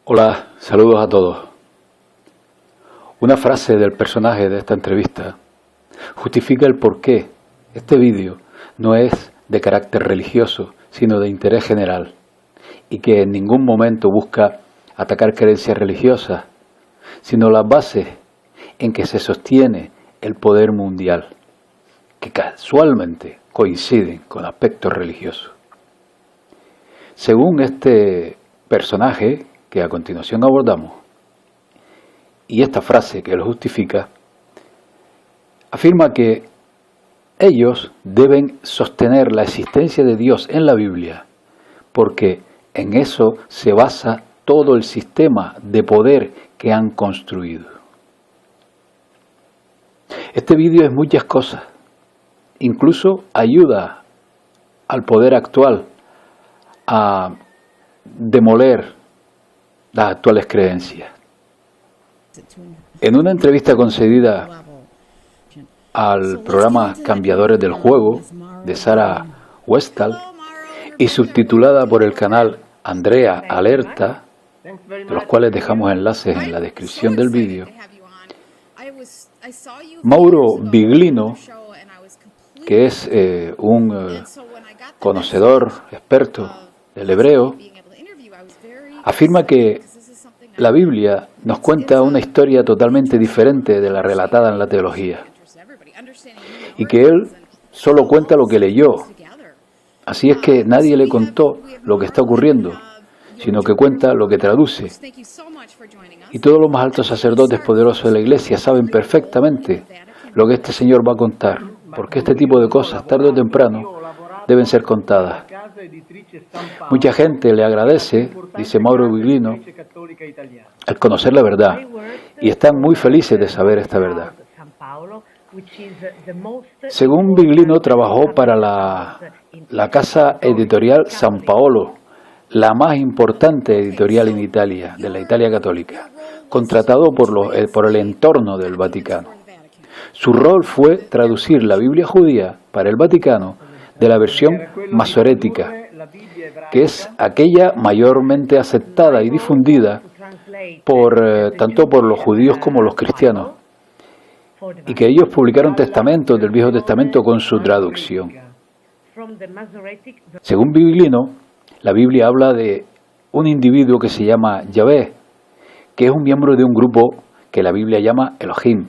Hola, saludos a todos. Una frase del personaje de esta entrevista justifica el por qué este vídeo no es de carácter religioso, sino de interés general, y que en ningún momento busca atacar creencias religiosas, sino las bases en que se sostiene el poder mundial, que casualmente coinciden con aspectos religiosos. Según este personaje que a continuación abordamos, y esta frase que lo justifica, afirma que ellos deben sostener la existencia de Dios en la Biblia, porque en eso se basa todo el sistema de poder que han construido. Este vídeo es muchas cosas, incluso ayuda al poder actual a demoler las actuales creencias. En una entrevista concedida al programa Cambiadores del Juego de Sarah Westall y subtitulada por el canal Andrea Alerta, de los cuales dejamos enlaces en la descripción del vídeo, Mauro Biglino, que es un conocedor, experto del hebreo, afirma que la Biblia nos cuenta una historia totalmente diferente de la relatada en la teología, y que él solo cuenta lo que leyó. Así es que nadie le contó lo que está ocurriendo, sino que cuenta lo que traduce. Y todos los más altos sacerdotes poderosos de la Iglesia saben perfectamente lo que este señor va a contar, porque este tipo de cosas, tarde o temprano, deben ser contadas. Mucha gente le agradece, dice Mauro Biglino, al conocer la verdad, y están muy felices de saber esta verdad. Según Biglino, trabajó para la casa editorial San Paolo, la más importante editorial en Italia, de la Italia católica, contratado por el entorno del Vaticano. Su rol fue traducir la Biblia judía para el Vaticano de la versión masorética, que es aquella mayormente aceptada y difundida tanto por los judíos como los cristianos, y que ellos publicaron testamentos del Viejo Testamento con su traducción. Según Biglino, la Biblia habla de un individuo que se llama Yahvé, que es un miembro de un grupo que la Biblia llama Elohim,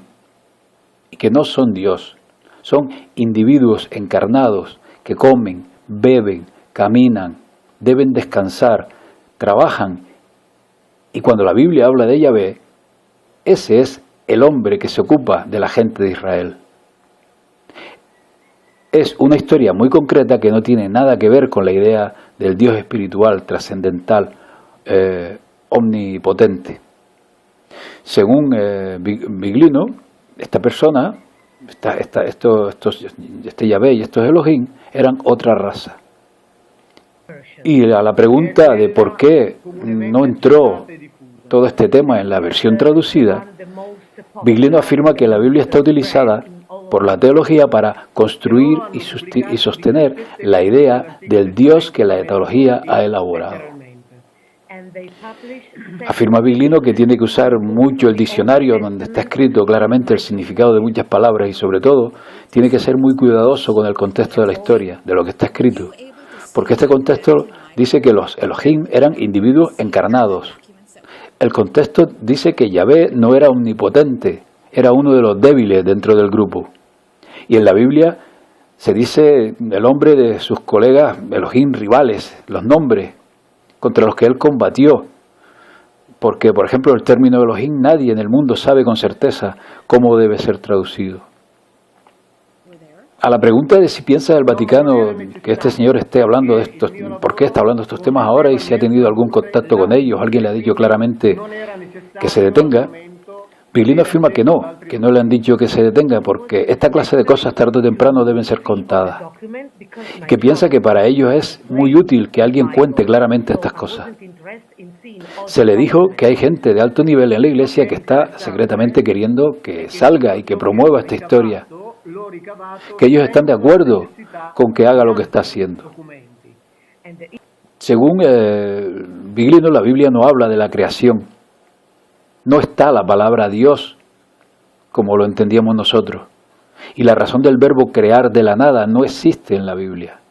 y que no son Dios, son individuos encarnados que comen, beben, caminan, deben descansar, trabajan, y cuando la Biblia habla de Yahvé, ese es el hombre que se ocupa de la gente de Israel. Es una historia muy concreta que no tiene nada que ver con la idea del Dios espiritual, trascendental, omnipotente. Según Biglino, esta persona, este Yahvé y estos Elohim eran otra raza. Y a la pregunta de por qué no entró todo este tema en la versión traducida, Biglino afirma que la Biblia está utilizada por la teología para construir y sostener la idea del Dios que la teología ha elaborado. Afirma Biglino que tiene que usar mucho el diccionario donde está escrito claramente el significado de muchas palabras y sobre todo tiene que ser muy cuidadoso con el contexto de la historia, de lo que está escrito, porque este contexto dice que los Elohim eran individuos encarnados. El contexto dice que Yahvé no era omnipotente, era uno de los débiles dentro del grupo. Y en la Biblia se dice el nombre de sus colegas Elohim rivales, los nombres contra los que él combatió. Porque, por ejemplo, el término Elohim nadie en el mundo sabe con certeza cómo debe ser traducido. A la pregunta de si piensa el Vaticano que este señor esté hablando de estos, por qué está hablando de estos temas ahora y si ha tenido algún contacto con ellos, alguien le ha dicho claramente que se detenga, Biglino afirma que no le han dicho que se detenga porque esta clase de cosas tarde o temprano deben ser contadas. Que piensa que para ellos es muy útil que alguien cuente claramente estas cosas. Se le dijo que hay gente de alto nivel en la Iglesia que está secretamente queriendo que salga y que promueva esta historia, que ellos están de acuerdo con que haga lo que está haciendo. Según Biglino, la Biblia no habla de la creación. No está la palabra Dios como lo entendíamos nosotros. Y la razón del verbo crear de la nada no existe en la Biblia.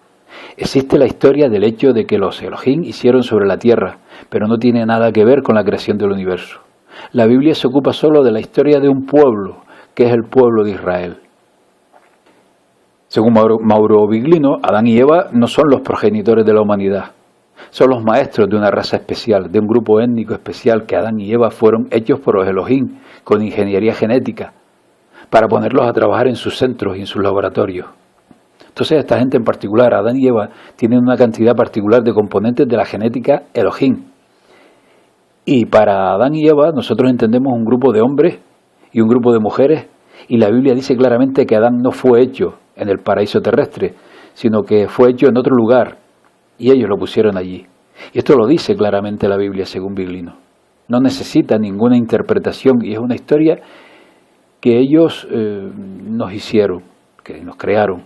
Existe la historia del hecho de que los Elohim hicieron sobre la tierra, pero no tiene nada que ver con la creación del universo. La Biblia se ocupa solo de la historia de un pueblo, que es el pueblo de Israel. Según Mauro Biglino, Adán y Eva no son los progenitores de la humanidad. Son los maestros de una raza especial, de un grupo étnico especial que Adán y Eva fueron hechos por los Elohim con ingeniería genética para ponerlos a trabajar en sus centros y en sus laboratorios. Entonces esta gente en particular, Adán y Eva, tienen una cantidad particular de componentes de la genética Elohim. Y para Adán y Eva nosotros entendemos un grupo de hombres y un grupo de mujeres, y la Biblia dice claramente que Adán no fue hecho en el paraíso terrestre, sino que fue hecho en otro lugar, y ellos lo pusieron allí. Y esto lo dice claramente la Biblia según Biglino. No necesita ninguna interpretación, y es una historia que ellos nos hicieron, que nos crearon.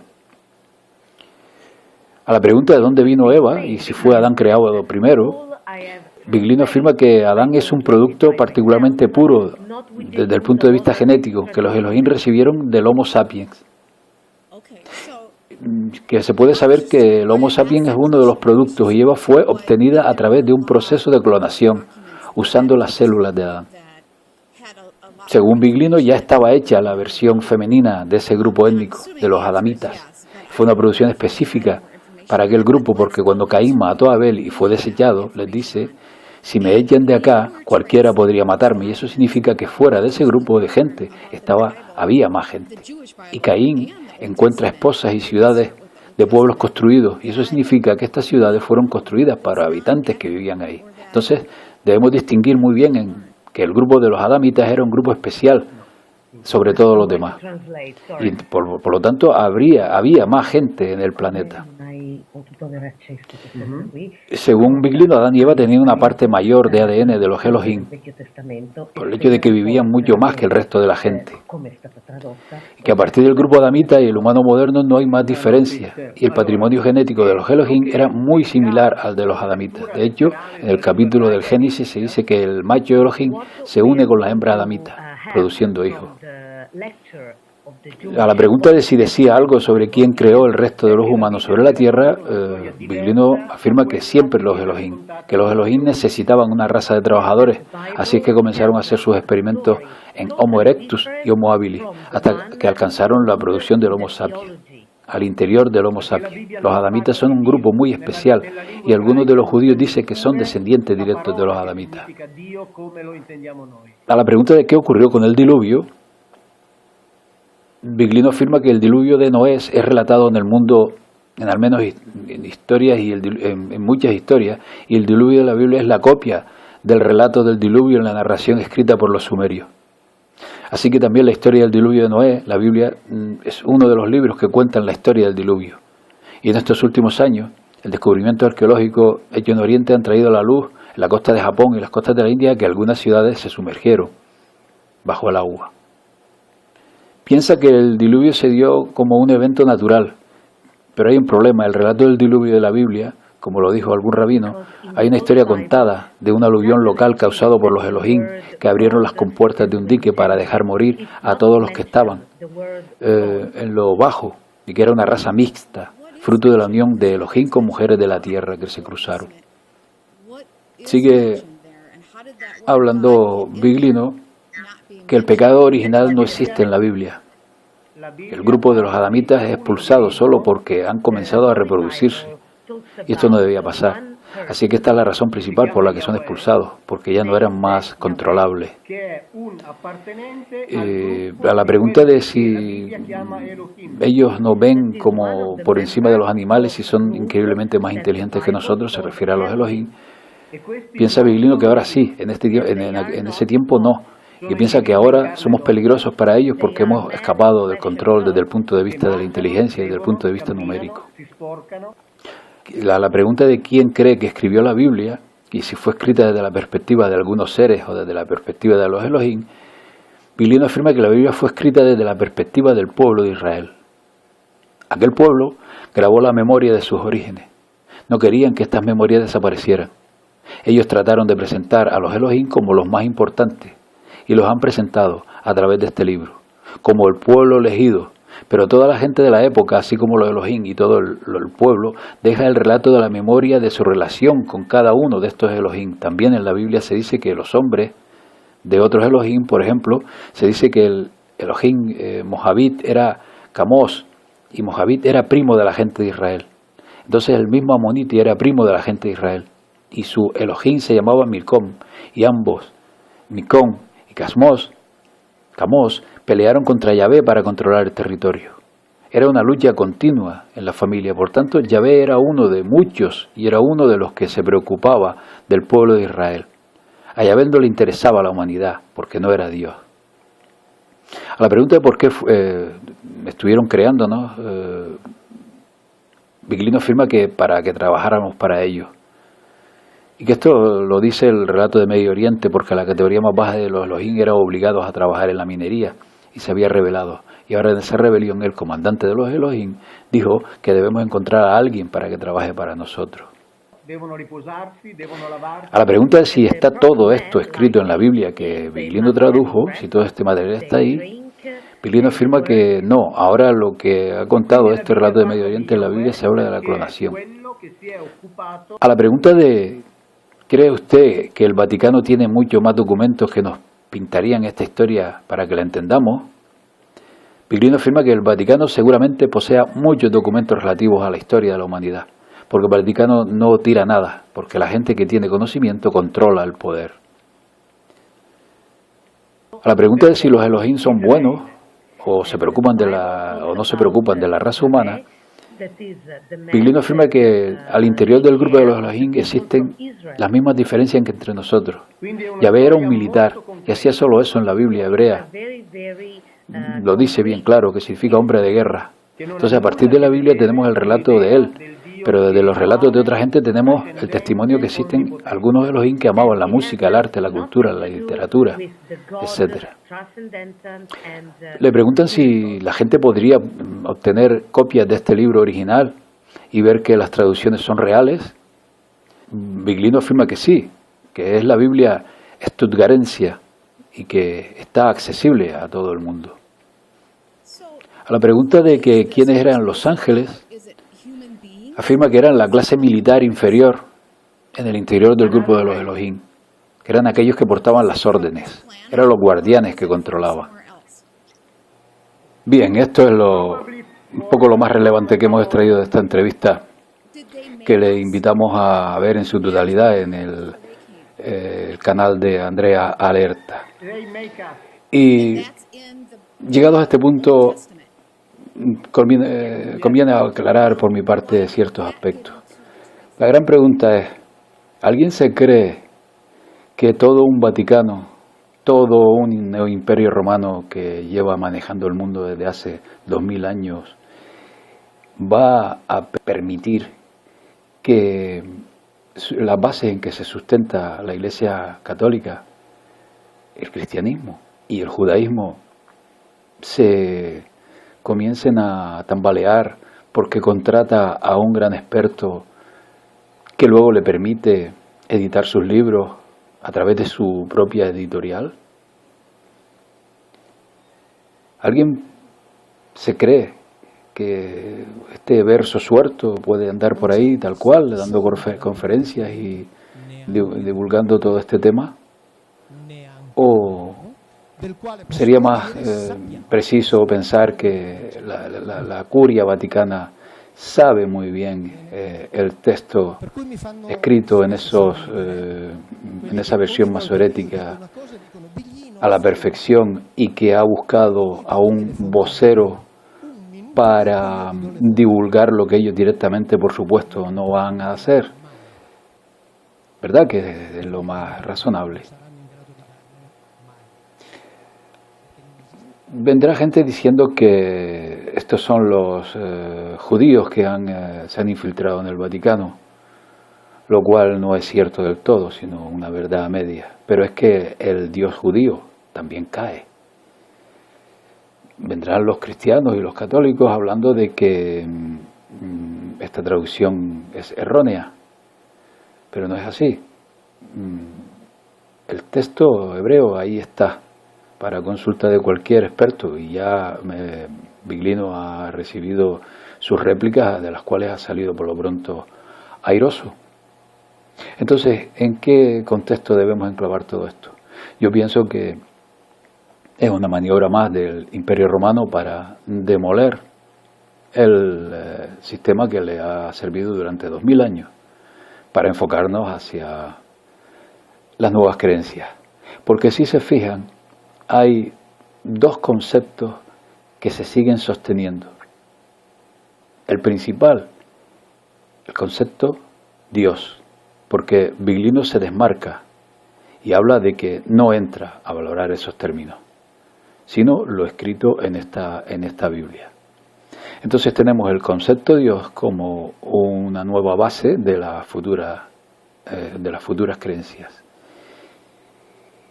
A la pregunta de dónde vino Eva y si fue Adán creado primero, Biglino afirma que Adán es un producto particularmente puro desde el punto de vista genético, que los Elohim recibieron del Homo sapiens. Que se puede saber que el Homo sapiens es uno de los productos y Eva fue obtenida a través de un proceso de clonación, usando las células de Adán. Según Biglino, ya estaba hecha la versión femenina de ese grupo étnico, de los adamitas. Fue una producción específica para aquel grupo, porque cuando Caín mató a Abel y fue desechado, les dice: si me echan de acá, cualquiera podría matarme. Y eso significa que fuera de ese grupo de gente había más gente. Y Caín encuentra esposas y ciudades de pueblos construidos, y eso significa que estas ciudades fueron construidas para habitantes que vivían ahí. Entonces debemos distinguir muy bien en que el grupo de los adamitas era un grupo especial sobre todos los demás. Y por lo tanto había más gente en el planeta. Según Biglino, Adán y Eva tenían una parte mayor de ADN de los Elohim, por el hecho de que vivían mucho más que el resto de la gente. Y que a partir del grupo adamita y el humano moderno no hay más diferencia. Y el patrimonio genético de los Elohim era muy similar al de los adamitas. De hecho, en el capítulo del Génesis se dice que el macho Elohim se une con la hembra adamita, produciendo hijos. A la pregunta de si decía algo sobre quién creó el resto de los humanos sobre la Tierra, Biglino afirma que siempre los Elohim, que los Elohim necesitaban una raza de trabajadores, así es que comenzaron a hacer sus experimentos en Homo erectus y Homo habilis, hasta que alcanzaron la producción del Homo sapiens, al interior del Homo sapiens. Los adamitas son un grupo muy especial, y algunos de los judíos dicen que son descendientes directos de los adamitas. A la pregunta de qué ocurrió con el diluvio, Biglino afirma que el diluvio de Noé es relatado en el mundo, en al menos en historias y en muchas historias, y el diluvio de la Biblia es la copia del relato del diluvio en la narración escrita por los sumerios. Así que también la historia del diluvio de Noé, la Biblia, es uno de los libros que cuentan la historia del diluvio. Y en estos últimos años, el descubrimiento arqueológico hecho en Oriente han traído a la luz en la costa de Japón y las costas de la India que algunas ciudades se sumergieron bajo el agua. Piensa que el diluvio se dio como un evento natural, pero hay un problema. El relato del diluvio de la Biblia, como lo dijo algún rabino, hay una historia contada de un aluvión local causado por los Elohim que abrieron las compuertas de un dique para dejar morir a todos los que estaban en lo bajo, y que era una raza mixta, fruto de la unión de Elohim con mujeres de la tierra que se cruzaron. Sigue hablando Biglino que el pecado original no existe en la Biblia. El grupo de los adamitas es expulsado solo porque han comenzado a reproducirse. Y esto no debía pasar. Así que esta es la razón principal por la que son expulsados, porque ya no eran más controlables. A la pregunta de si ellos nos ven como por encima de los animales y son increíblemente más inteligentes que nosotros, se refiere a los Elohim, piensa Biglino que ahora sí, en ese tiempo no. Y piensa que ahora somos peligrosos para ellos porque hemos escapado del control desde el punto de vista de la inteligencia y desde el punto de vista numérico. La pregunta de quién cree que escribió la Biblia, y si fue escrita desde la perspectiva de algunos seres o desde la perspectiva de los Elohim, Biglino afirma que la Biblia fue escrita desde la perspectiva del pueblo de Israel. Aquel pueblo grabó la memoria de sus orígenes. No querían que estas memorias desaparecieran. Ellos trataron de presentar a los Elohim como los más importantes y los han presentado a través de este libro, como el pueblo elegido. Pero toda la gente de la época, así como los Elohim y todo el pueblo, deja el relato de la memoria de su relación con cada uno de estos Elohim. También en la Biblia se dice que los hombres de otros Elohim, por ejemplo, se dice que el Elohim Mojabit era Camos, y Mojabit era primo de la gente de Israel. Entonces el mismo Amoniti era primo de la gente de Israel, y su Elohim se llamaba Milcom, y ambos, Micón y Camos, pelearon contra Yahvé para controlar el territorio. Era una lucha continua en la familia, por tanto Yahvé era uno de muchos y era uno de los que se preocupaba del pueblo de Israel. A Yahvé no le interesaba la humanidad, porque no era Dios. A la pregunta de por qué estuvieron creando, ¿no? Viglino afirma que para que trabajáramos para ellos. Y que esto lo dice el relato de Medio Oriente, porque la categoría más baja de los Elohim eran obligados a trabajar en la minería, y se había rebelado. Y ahora en esa rebelión el comandante de los Elohim dijo que debemos encontrar a alguien para que trabaje para nosotros. A la pregunta de si está todo esto escrito en la Biblia que Viglino tradujo, si todo este material está ahí, Viglino afirma que no. Ahora lo que ha contado este relato de Medio Oriente en la Biblia se habla de la clonación. A la pregunta de ¿cree usted que el Vaticano tiene mucho más documentos que nos pintarían esta historia para que la entendamos? Viglino afirma que el Vaticano seguramente posea muchos documentos relativos a la historia de la humanidad, porque el Vaticano no tira nada, porque la gente que tiene conocimiento controla el poder. A la pregunta de si los Elohim son buenos o se preocupan o no se preocupan de la raza humana, Viglino afirma que al interior del grupo de los Elohim existen las mismas diferencias que entre nosotros. Yahvé era un militar y hacía solo eso en la Biblia hebrea. Lo dice bien claro, que significa hombre de guerra. Entonces a partir de la Biblia tenemos el relato de él, pero desde los relatos de otra gente tenemos el testimonio que existen algunos Elohim que amaban la música, el arte, la cultura, la literatura, etc. Le preguntan si la gente podría obtener copias de este libro original y ver que las traducciones son reales. Viglino afirma que sí, que es la Biblia stuttgarensia y que está accesible a todo el mundo. A la pregunta de que quiénes eran los ángeles, afirma que eran la clase militar inferior en el interior del grupo de los Elohim, que eran aquellos que portaban las órdenes, eran los guardianes que controlaban. Bien, esto es un poco lo más relevante que hemos extraído de esta entrevista, que le invitamos a ver en su totalidad en el canal de Andrea Alerta. Y llegados a este punto, conviene aclarar por mi parte ciertos aspectos. La gran pregunta es, ¿alguien se cree que todo un Vaticano, todo un imperio romano que lleva manejando el mundo desde hace 2000 años va a permitir que las bases en que se sustenta la Iglesia Católica, el cristianismo y el judaísmo se comiencen a tambalear porque contrata a un gran experto que luego le permite editar sus libros a través de su propia editorial? ¿Alguien se cree que este verso suelto puede andar por ahí tal cual, dando conferencias y divulgando todo este tema? ¿O sería más preciso pensar que la curia vaticana sabe muy bien el texto escrito en esa versión masorética a la perfección y que ha buscado a un vocero para divulgar lo que ellos directamente, por supuesto, no van a hacer? ¿Verdad que es lo más razonable? Vendrá gente diciendo que estos son los judíos que se han infiltrado en el Vaticano, lo cual no es cierto del todo, sino una verdad a media. Pero es que el Dios judío también cae. Vendrán los cristianos y los católicos hablando de que esta traducción es errónea, pero no es así. el texto hebreo ahí está, para consulta de cualquier experto, y ya Biglino ha recibido sus réplicas, de las cuales ha salido por lo pronto airoso. Entonces, ¿en qué contexto debemos enclavar todo esto? Yo pienso que es una maniobra más del Imperio Romano para demoler el sistema que le ha servido durante 2000 años, para enfocarnos hacia las nuevas creencias. Porque si se fijan, hay dos conceptos que se siguen sosteniendo. El principal, el concepto Dios, porque Biglino se desmarca y habla de que no entra a valorar esos términos, sino lo escrito en esta Biblia. Entonces tenemos el concepto de Dios como una nueva base de las futuras creencias.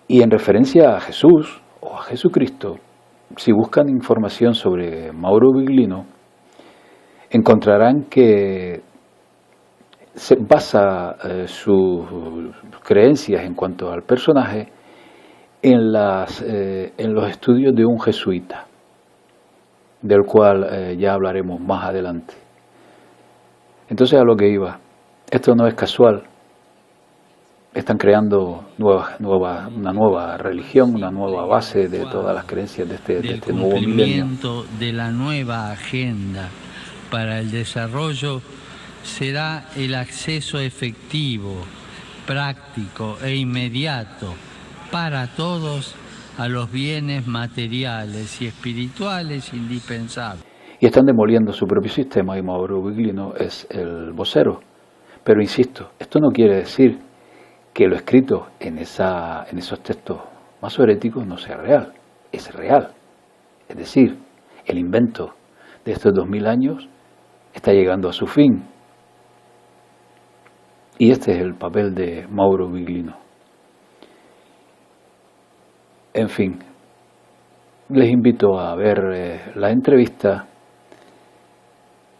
Y en referencia a Jesús o a Jesucristo, si buscan información sobre Mauro Biglino, encontrarán que se basa sus creencias en cuanto al personaje en los estudios de un jesuita, del cual ya hablaremos más adelante. Entonces, a lo que iba, esto no es casual. Están creando una nueva religión, una nueva base de todas las creencias de este nuevo milenio. De la nueva agenda para el desarrollo será el acceso efectivo, práctico e inmediato para todos a los bienes materiales y espirituales indispensables. Y están demoliendo su propio sistema y Mauro Biglino es el vocero. Pero insisto, esto no quiere decir que lo escrito en esos textos masoréticos no sea real. Es real. Es decir, el invento de estos 2000 años está llegando a su fin. Y este es el papel de Mauro Biglino. En fin, les invito a ver la entrevista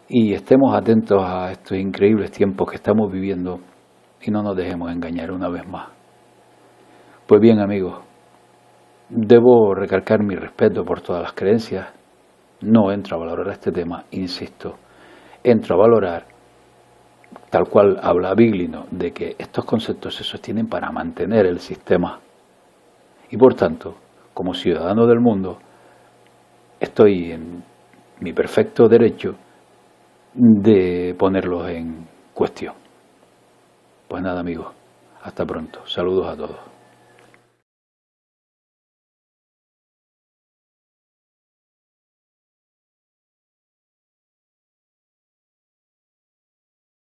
y estemos atentos a estos increíbles tiempos que estamos viviendo y no nos dejemos engañar una vez más. Pues bien, amigos, debo recalcar mi respeto por todas las creencias. No entro a valorar este tema, insisto, entro a valorar, tal cual habla Biglino, de que estos conceptos se sostienen para mantener el sistema. Y por tanto, como ciudadano del mundo, estoy en mi perfecto derecho de ponerlos en cuestión. Pues nada, amigos, hasta pronto. Saludos a todos.